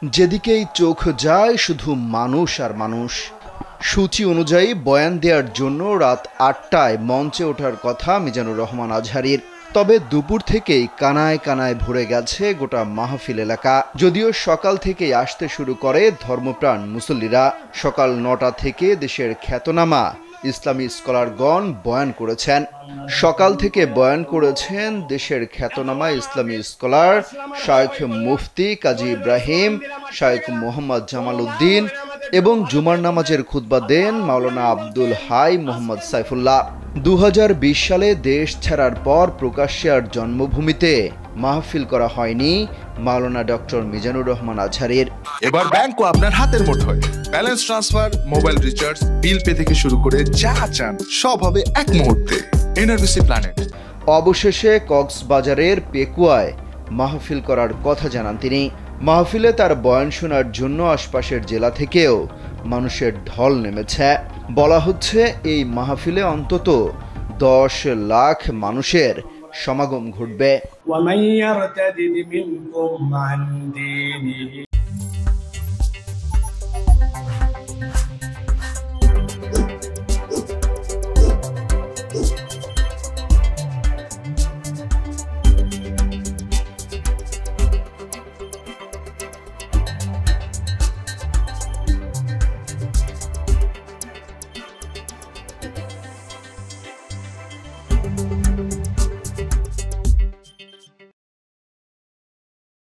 যেদিকেই চোখ যায় শুধু মানুষ আর মানুষ। সূচি অনুযায়ী বয়ান দেওয়ার জন্য রাত ৮টায় মঞ্চে ওঠার কথা মিজানুর রহমান আজহারীর। তবে দুপুর থেকেই কানায় কানায় ভরে গেছে গোটা মাহফিল এলাকা। যদিও সকাল থেকেই আসতে শুরু করে ধর্মপ্রাণ মুসল্লিরা। সকাল ৯টা থেকে দেশের খ্যাতনামা ইসলামী স্কলারগণ বয়ান করেছেন। সকাল থেকে বয়ান করেছেন দেশের খ্যাতনামা ইসলামী স্কলার শাইখ মুফতি কাজী ইব্রাহিম, শাইখ মোহাম্মদ জামাল উদ্দিন এবং জুমার নামাজের খুতবা দেন মাওলানা আব্দুল হাই মোহাম্মদ সাইফুল্লাহ। ২০২০ সালে দেশ ছাড়ার পর প্রকাশ্যে আর জন্মভূমিতে মাহফিল করা হয়নি মাওলানা ডক্টর মিজানুর রহমান আজহারীর। এবার ব্যাংকও আপনার হাতের মুঠোয়। Balance transfer, mobile recharge, bill pay থেকে শুরু করে যা চান সব হবে এক মুহূর্তে। NRBC planet. অবশেষে কক্সবাজারের পেকুয়ায় মাহফিল করার কথা জানান তিনি। মাহফিলে তার বয়ান শোনার জন্য আশপাশের জেলা থেকেও মানুষের ঢল নেমেছে। বলা হচ্ছে এই মাহফিলে অন্তত ১০ লাখ মানুষের সমাগম ঘটবে।